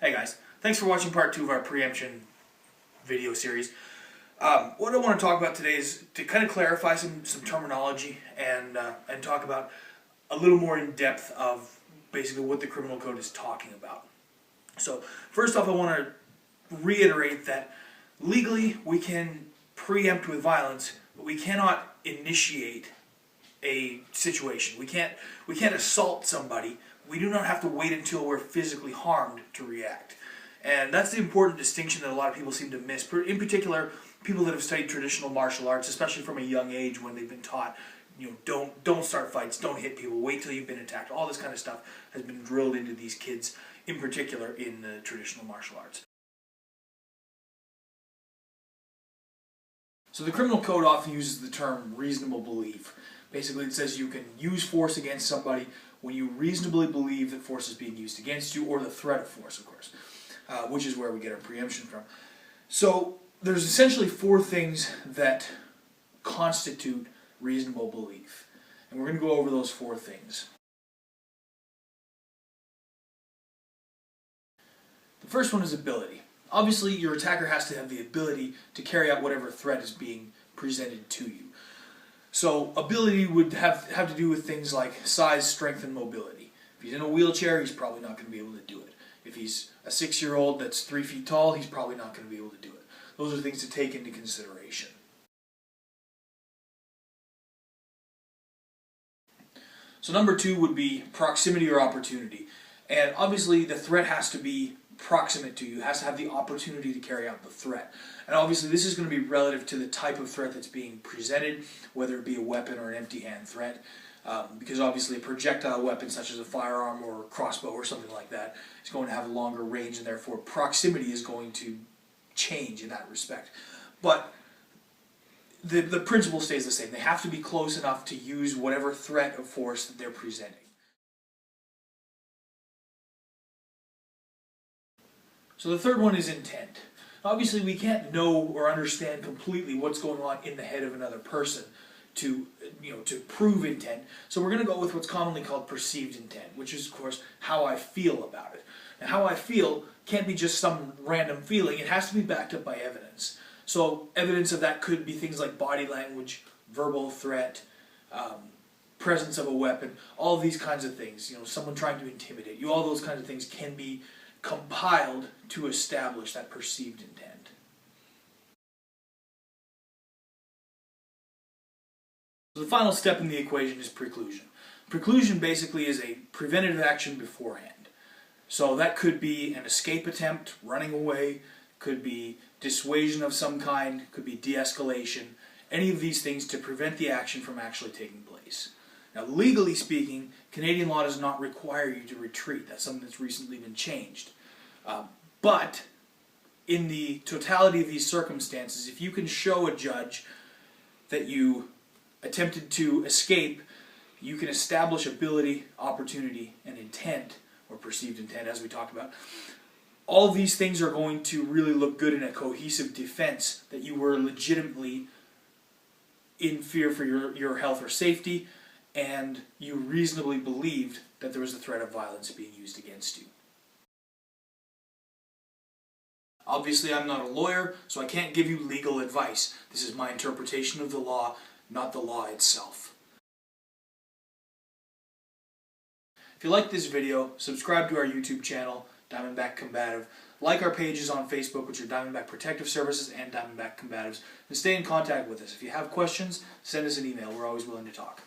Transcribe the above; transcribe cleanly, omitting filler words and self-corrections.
Hey guys, thanks for watching part 2 of our preemption video series. What I want to talk about today is to kind of clarify some terminology and talk about a little more in depth of basically what the criminal code is talking about. So first off, I want to reiterate that legally we can preempt with violence, but we cannot initiate a situation. We can't assault somebody. We do not have to wait until we're physically harmed to react. And that's the important distinction that a lot of people seem to miss. In particular, people that have studied traditional martial arts, especially from a young age when they've been taught, don't start fights, don't hit people, wait till you've been attacked. All this kind of stuff has been drilled into these kids, in particular in the traditional martial arts. So the criminal code often uses the term reasonable belief. Basically it says you can use force against somebody when you reasonably believe that force is being used against you, or the threat of force, of course, which is where we get our preemption from. So there's essentially 4 things that constitute reasonable belief. And we're going to go over those 4 things. The first one is ability. Obviously, your attacker has to have the ability to carry out whatever threat is being presented to you. So ability would have to do with things like size, strength, and mobility. If he's in a wheelchair, he's probably not going to be able to do it. If he's a 6-year-old that's 3 feet tall, he's probably not going to be able to do it. Those are things to take into consideration. So number 2 would be proximity or opportunity. And obviously the threat has to be proximate to you, has to have the opportunity to carry out the threat. And obviously this is going to be relative to the type of threat that's being presented, whether it be a weapon or an empty hand threat, because obviously a projectile weapon such as a firearm or a crossbow or something like that is going to have a longer range, and therefore proximity is going to change in that respect. But the principle stays the same. They have to be close enough to use whatever threat of force that they're presenting. So the third one is intent. Obviously we can't know or understand completely what's going on in the head of another person to prove intent. So we're going to go with what's commonly called perceived intent, which is of course how I feel about it. And how I feel can't be just some random feeling, it has to be backed up by evidence. So evidence of that could be things like body language, verbal threat, presence of a weapon, all of these kinds of things. Someone trying to intimidate you, all those kinds of things can be compiled to establish that perceived intent. So the final step in the equation is preclusion. Preclusion basically is a preventative action beforehand. So that could be an escape attempt, running away, could be dissuasion of some kind, could be de-escalation, any of these things to prevent the action from actually taking place. Now, legally speaking, Canadian law does not require you to retreat. That's something that's recently been changed. But in the totality of these circumstances, if you can show a judge that you attempted to escape, you can establish ability, opportunity, and intent, or perceived intent, as we talked about. All of these things are going to really look good in a cohesive defense that you were legitimately in fear for your health or safety, and you reasonably believed that there was a threat of violence being used against you. Obviously, I'm not a lawyer, so I can't give you legal advice. This is my interpretation of the law, not the law itself. If you like this video, subscribe to our YouTube channel, Diamondback Combative. Like our pages on Facebook, which are Diamondback Protective Services and Diamondback Combatives. And stay in contact with us. If you have questions, send us an email. We're always willing to talk.